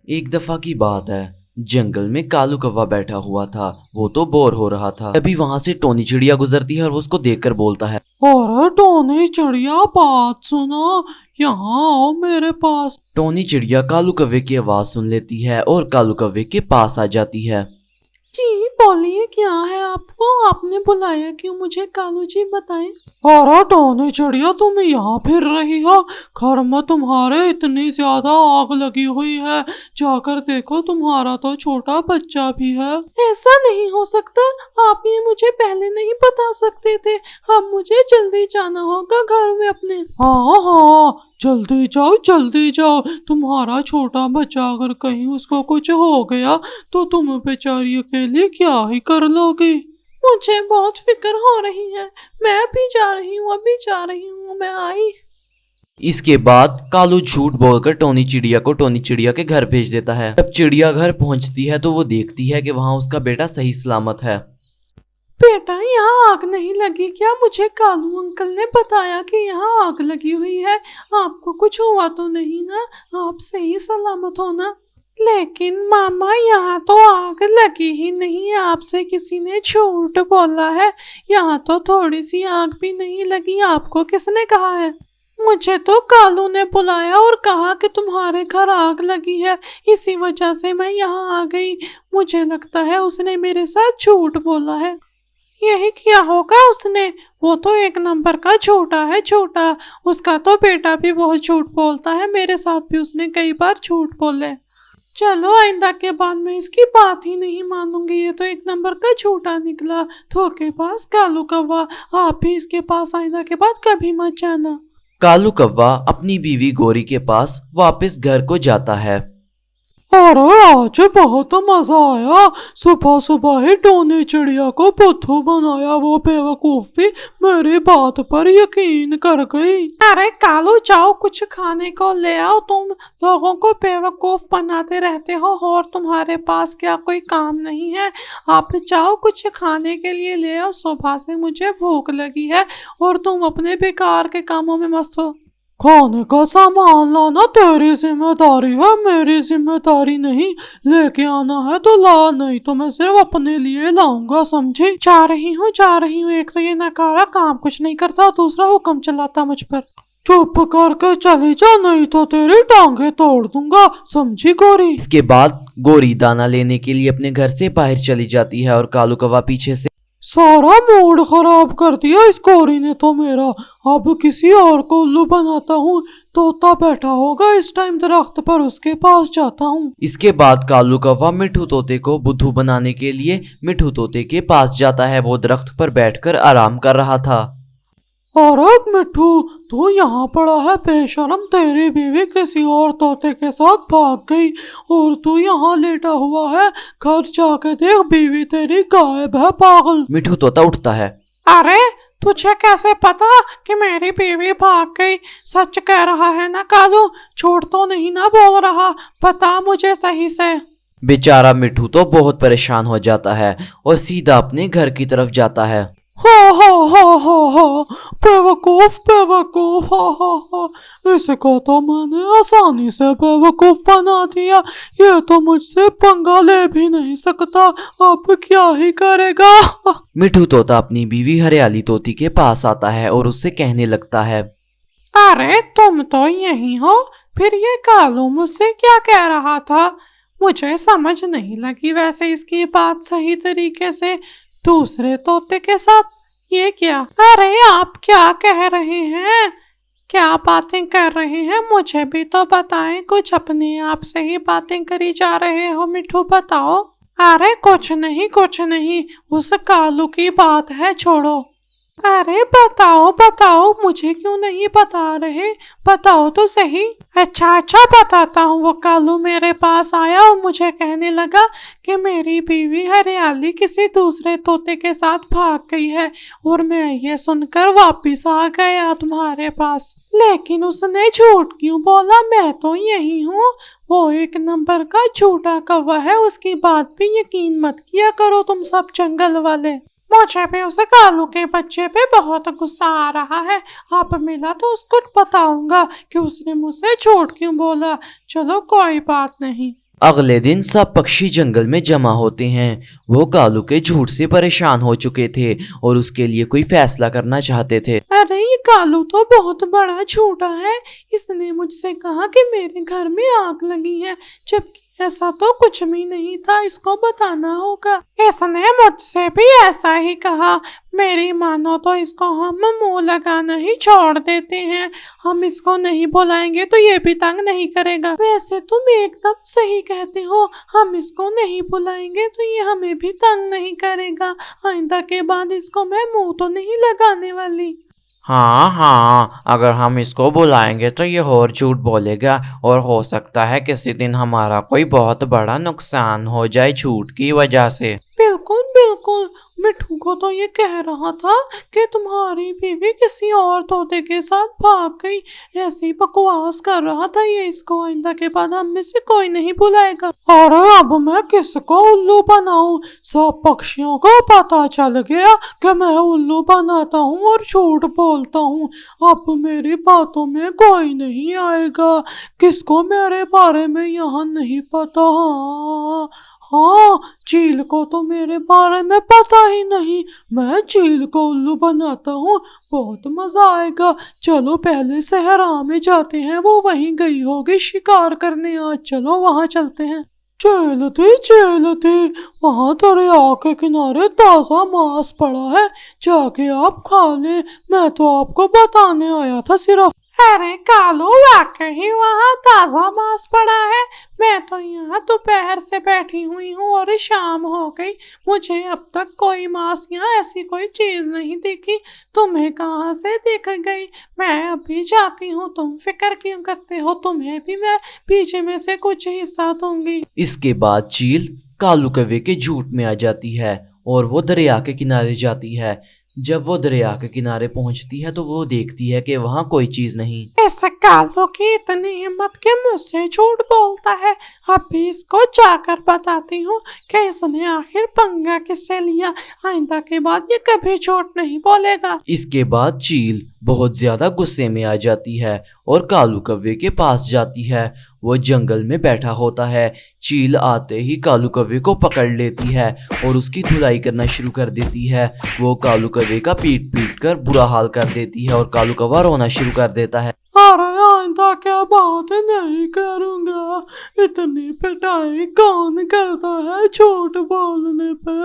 एक दफा की बात है, जंगल में कालू कौवा बैठा हुआ था। वो तो बोर हो रहा था। तभी वहां से टोनी चिड़िया गुजरती है और वो उसको देखकर बोलता है, अरे टोनी चिड़िया, बात सुनो, यहाँ आओ मेरे पास। टोनी चिड़िया कालू कौवे की आवाज सुन लेती है और कालू कौवे के पास आ जाती है। जी बोलिए, क्या है आपको? आपने बुलाया क्यों मुझे? कालू जी बताएं। अरे टोनी चिड़िया, तुम यहाँ फिर रही हो? घर में तुम्हारे इतनी ज्यादा आग लगी हुई है, जाकर देखो, तुम्हारा तो छोटा बच्चा भी है। ऐसा नहीं हो सकता, आप ये मुझे पहले नहीं बता सकते थे। अब मुझे जल्दी जाना होगा घर में अपने। हाँ हाँ, जल्दी जाओ जल्दी जाओ। तुम्हारा छोटा बच्चा अगर कहीं उसको कुछ हो गया तो तुम बेचारी अकेली क्या ही कर लोगी। मुझे बहुत फिक्र हो रही है। मैं अभी जा रही हूँ, अभी जा रही हूँ, मैं आई। इसके बाद कालू झूठ बोलकर टोनी चिड़िया को टोनी चिड़िया के घर भेज देता है। जब चिड़िया घर पहुंचती है तो वो देखती है कि वहां उसका बेटा सही सलामत है। बेटा, यहाँ आग नहीं लगी क्या? मुझे कालू अंकल ने बताया कि यहाँ आग लगी हुई है। आपको कुछ हुआ तो नहीं ना? आप सही सलामत हो ना? लेकिन मामा, यहाँ तो आग लगी ही नहीं, आपसे किसी ने झूठ बोला है। यहाँ तो थोड़ी सी आग भी नहीं लगी। आपको किसने कहा है? मुझे तो कालू ने बुलाया और कहा कि तुम्हारे घर आग लगी है, इसी वजह से मैं यहाँ आ गई। मुझे लगता है उसने मेरे साथ झूठ बोला है। यही किया होगा उसने। वो तो एक नंबर का झूठा है, झूठा। उसका तो बेटा भी बहुत झूठ बोलता है, मेरे साथ भी उसने कई बार झूठ बोले। चलो, आइंदा के बाद मैं इसकी बात ही नहीं मानूंगी। ये तो एक नंबर का झूठा निकला, धोखेबाज कालू कौवा। आप भी इसके पास आइंदा के बाद कभी मत जाना। कालू कौवा अपनी बीवी गोरी के पास वापस घर को जाता है। अरे आज बहुत मजा आया। सुबह सुबह ही टोनी चिड़िया को बुद्धू बनाया। वो बेवकूफ भी मेरी बात पर यकीन कर गई। अरे कालू, जाओ कुछ खाने को ले आओ। तुम लोगों को बेवकूफ बनाते रहते हो और तुम्हारे पास क्या कोई काम नहीं है? आप जाओ कुछ खाने के लिए ले आओ। सुबह से मुझे भूख लगी है और तुम अपने बेकार के कामों में मस्त हो। खाने का सामान लाना तेरी जिम्मेदारी है, मेरी जिम्मेदारी नहीं। लेके आना है तो ला, नहीं तो मैं सिर्फ अपने लिए लाऊंगा, समझी? जा रही हूँ जा रही हूँ। एक तो ये नकारा काम कुछ नहीं करता, दूसरा हुक्म चलाता मुझ पर। चुप करके चली जा, नहीं तो तेरी टांगे तोड़ दूंगा, समझी गोरी? इसके बाद गोरी दाना लेने के लिए अपने घर से बाहर चली जाती है और कालू कौवा पीछे से। सारा मूड खराब कर दिया इस गोरी ने तो मेरा। अब किसी और को उल्लू बनाता हूँ। तोता बैठा होगा इस टाइम दरख्त पर, उसके पास जाता हूँ। इसके बाद कालू कौवा मिठू तोते को बुद्धू बनाने के लिए मिठू तोते के पास जाता है। वो दरख्त पर बैठकर आराम कर रहा था। अरे मिठू, तू यहाँ पड़ा है बेशरम। तेरी बीवी किसी और तोते के साथ भाग गई और तू यहाँ लेटा हुआ है। घर जाके देख, बीवी तेरी गायब है, पागल। मिठू तोता उठता है। अरे तुझे कैसे पता कि मेरी बीवी भाग गई? सच कह रहा है ना कालू? झूठ तो नहीं ना बोल रहा? बता मुझे सही से। बेचारा मिठू तो बहुत परेशान हो जाता है और सीधा अपने घर की तरफ जाता है। हा हा हा हा हा, बेवकूफ बेवकूफ, हा हा हा। इसको तो मैंने आसानी से बेवकूफ बना दिया। ये तो मुझसे पंगा ले भी नहीं सकता। अब क्या ही करेगा? मिठू तोता अपनी बीवी हरियाली तोती के पास आता है और उससे कहने लगता है, अरे तुम तो यही हो? फिर ये कालू मुझसे क्या कह रहा था? मुझे समझ नहीं लगी वैसे इसकी बात सही तरीके से। दूसरे तोते के साथ ये क्या? अरे आप क्या कह रहे हैं? क्या बातें कर रहे हैं? मुझे भी तो बताएं। कुछ अपने आप से ही बातें करी जा रहे हो मिठू, बताओ। अरे कुछ नहीं कुछ नहीं, उस कालू की बात है, छोड़ो। अरे बताओ बताओ, मुझे क्यों नहीं बता रहे? बताओ तो सही। अच्छा अच्छा, बताता हूँ। वो कालू मेरे पास आया और मुझे कहने लगा कि मेरी बीवी हरियाली किसी दूसरे तोते के साथ भाग गई है और मैं ये सुनकर वापस आ गया तुम्हारे पास। लेकिन उसने झूठ क्यों बोला? मैं तो यही हूँ। वो एक नंबर का झूठा कौवा है, उसकी बात भी यकीन मत किया करो तुम सब जंगल वाले। मुझे भी उस कालू के बच्चे पे बहुत गुस्सा आ रहा है। अब मिला तो उसको बताऊंगा कि उसने मुझसे झूठ क्यों बोला। चलो कोई बात नहीं। अगले दिन सब पक्षी जंगल में जमा होते हैं। वो कालू के झूठ से परेशान हो चुके थे और उसके लिए कोई फैसला करना चाहते थे। अरे ये कालू तो बहुत बड़ा झूठा है। इसने मुझसे कहा कि मेरे घर में आग लगी है, जबकि ऐसा तो कुछ भी नहीं था। इसको बताना होगा। इसने मुझसे भी ऐसा ही कहा। मेरी मानो तो इसको हम मुंह लगाना ही छोड़ देते हैं। हम इसको नहीं बुलाएंगे तो ये भी तंग नहीं करेगा। वैसे तुम एकदम सही कहते हो, हम इसको नहीं बुलाएंगे तो ये हमें भी तंग नहीं करेगा। आइंदा के बाद इसको मैं मुंह तो नहीं लगाने वाली। हाँ हाँ, अगर हम इसको बुलाएंगे तो ये और झूठ बोलेगा और हो सकता है किसी दिन हमारा कोई बहुत बड़ा नुकसान हो जाए झूठ की वजह से। बिल्कुल बिल्कुल, मिठू को तो ये कह रहा था कि तुम्हारी बीवी किसी और तोते के साथ भाग गई। ऐसी बकवास कर रहा था ये। इसको आइंदा के बाद हम में से कोई नहीं बुलाएगा। और अब मैं किसको उल्लू बनाऊं? सब पक्षियों को पता चल गया कि मैं उल्लू बनाता हूँ और झूठ बोलता हूँ। अब मेरी बातों में कोई नहीं आएगा। किसको मेरे बारे में यहाँ नहीं पता? हाँ, चील को तो मेरे बारे में पता ही नहीं। मैं चील को उल्लू बनाता हूँ, बहुत मजा आएगा। चलो पहले सहरा में जाते हैं, वो वहीं गई होगी शिकार करने। आज चलो वहाँ चलते हैं। चल थी वहाँ दरिया के किनारे ताजा मांस पड़ा है, जाके आप खा ले। मैं तो आपको बताने आया था सिर्फ। अरे कालू, वाकई वहाँ ताजा मांस पड़ा है। मैं तो यहाँ दोपहर से बैठी हुई हूँ और शाम हो गई। मुझे अब तक कोई मांस या ऐसी कोई चीज नहीं दिखी। तुम्हें कहाँ से दिख गई? मैं अभी जाती हूँ, तुम फिक्र क्यों करते हो? तुम्हें भी मैं पीछे में से कुछ हिस्सा दूंगी। इसके बाद चील कालू कौवे के झूठ में आ जाती है और वो दरिया के किनारे जाती है। जब वो दरिया के किनारे पहुंचती है तो वो देखती है कि वहाँ कोई चीज नहीं। इस कालू की इतनी हिम्मत के मुझसे झूठ बोलता है। अभी इसको जाकर बताती हूँ कि इसने आखिर पंगा किससे लिया। आइंदा के बाद ये कभी झूठ नहीं बोलेगा। इसके बाद चील बहुत ज्यादा गुस्से में आ जाती है और कालू कौवे के पास जाती है। वो जंगल में बैठा होता है। चील आते ही कालू कौवे को पकड़ लेती है और उसकी धुलाई करना शुरू कर देती है। वो कालू कौवे का पीट पीट कर बुरा हाल कर देती है और कालू कौवा रोना शुरू कर देता है। अरे आइंदा क्या बात नहीं करूँगा। इतनी पिटाई कौन करता है झूठ बोलने पे?